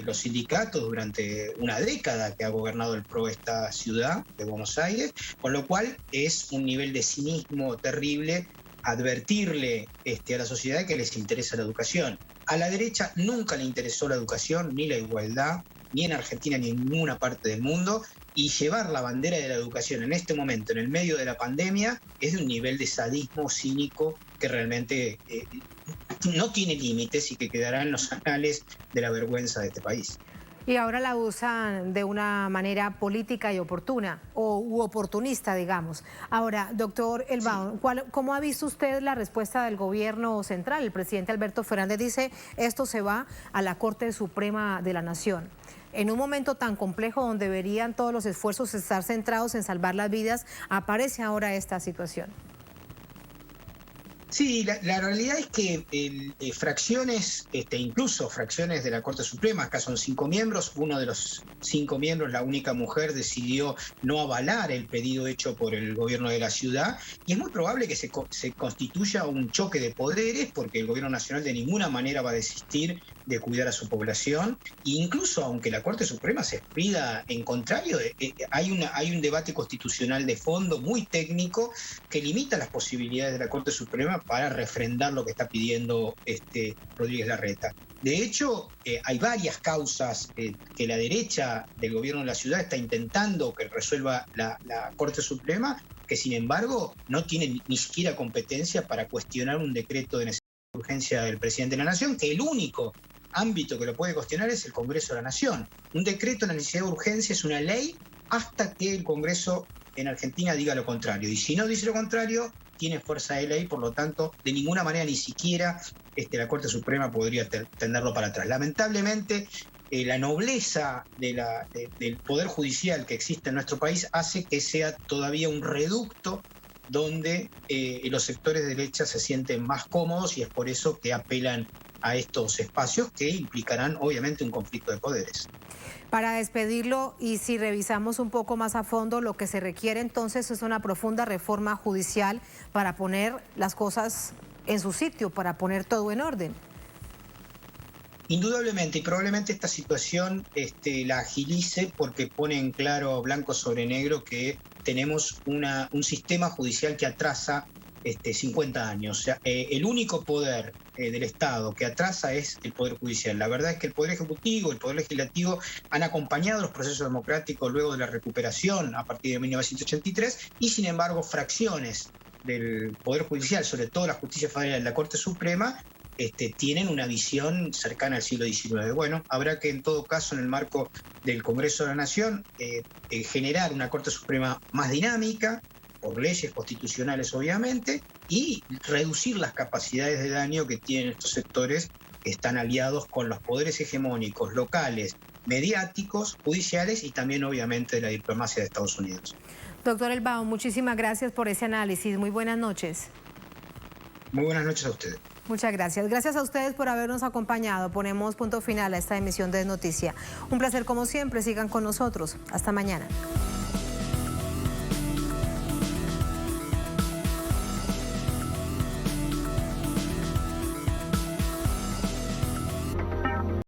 los sindicatos durante una década que ha gobernado el PRO esta ciudad de Buenos Aires, con lo cual es un nivel de cinismo terrible advertirle a la sociedad que les interesa la educación. A la derecha nunca le interesó la educación ni la igualdad, ni en Argentina ni en ninguna parte del mundo, y llevar la bandera de la educación en este momento, en el medio de la pandemia, es de un nivel de sadismo cínico que realmente no tiene límites y que quedará en los anales de la vergüenza de este país. Y ahora la usan de una manera política y oportuna, u oportunista, digamos. Ahora, doctor Elbaum, ¿cómo ha visto usted la respuesta del gobierno central? El presidente Alberto Fernández dice, esto se va a la Corte Suprema de la Nación. En un momento tan complejo donde deberían todos los esfuerzos estar centrados en salvar las vidas, aparece ahora esta situación. Sí, la realidad es que fracciones, incluso fracciones de la Corte Suprema, acá son 5 miembros, uno de los 5 miembros, la única mujer, decidió no avalar el pedido hecho por el gobierno de la ciudad, y es muy probable que se constituya un choque de poderes, porque el gobierno nacional de ninguna manera va a desistir de cuidar a su población, e incluso aunque la Corte Suprema se expida en contrario, hay un debate constitucional de fondo muy técnico que limita las posibilidades de la Corte Suprema para refrendar lo que está pidiendo Rodríguez Larreta. De hecho, hay varias causas que la derecha del gobierno de la ciudad está intentando que resuelva la Corte Suprema, que sin embargo no tiene ni siquiera competencia para cuestionar un decreto de necesidad de urgencia del presidente de la Nación, que el único ámbito que lo puede cuestionar es el Congreso de la Nación. Un decreto de necesidad de urgencia es una ley hasta que el Congreso en Argentina diga lo contrario. Y si no dice lo contrario, tiene fuerza de ley, por lo tanto, de ninguna manera, ni siquiera la Corte Suprema podría tenderlo para atrás. Lamentablemente, la nobleza del Poder Judicial que existe en nuestro país hace que sea todavía un reducto donde los sectores de derecha se sienten más cómodos, y es por eso que apelan a estos espacios que implicarán obviamente un conflicto de poderes. Para despedirlo, y si revisamos un poco más a fondo, lo que se requiere entonces es una profunda reforma judicial para poner las cosas en su sitio, para poner todo en orden. Indudablemente, y probablemente esta situación la agilice porque pone en claro, blanco sobre negro, que tenemos un sistema judicial que atrasa 50 años. O sea, el único poder del Estado que atrasa es el Poder Judicial. La verdad es que el Poder Ejecutivo, el Poder Legislativo han acompañado los procesos democráticos luego de la recuperación a partir de 1983 y, sin embargo, fracciones del Poder Judicial, sobre todo la Justicia Federal y la Corte Suprema, tienen una visión cercana al siglo XIX. Bueno, habrá que en todo caso en el marco del Congreso de la Nación generar una Corte Suprema más dinámica, por leyes constitucionales obviamente, y reducir las capacidades de daño que tienen estos sectores que están aliados con los poderes hegemónicos locales, mediáticos, judiciales y también obviamente de la diplomacia de Estados Unidos. Doctor Elbaum, muchísimas gracias por ese análisis. Muy buenas noches. Muy buenas noches a ustedes. Muchas gracias. Gracias a ustedes por habernos acompañado. Ponemos punto final a esta emisión de Noticia. Un placer como siempre. Sigan con nosotros. Hasta mañana.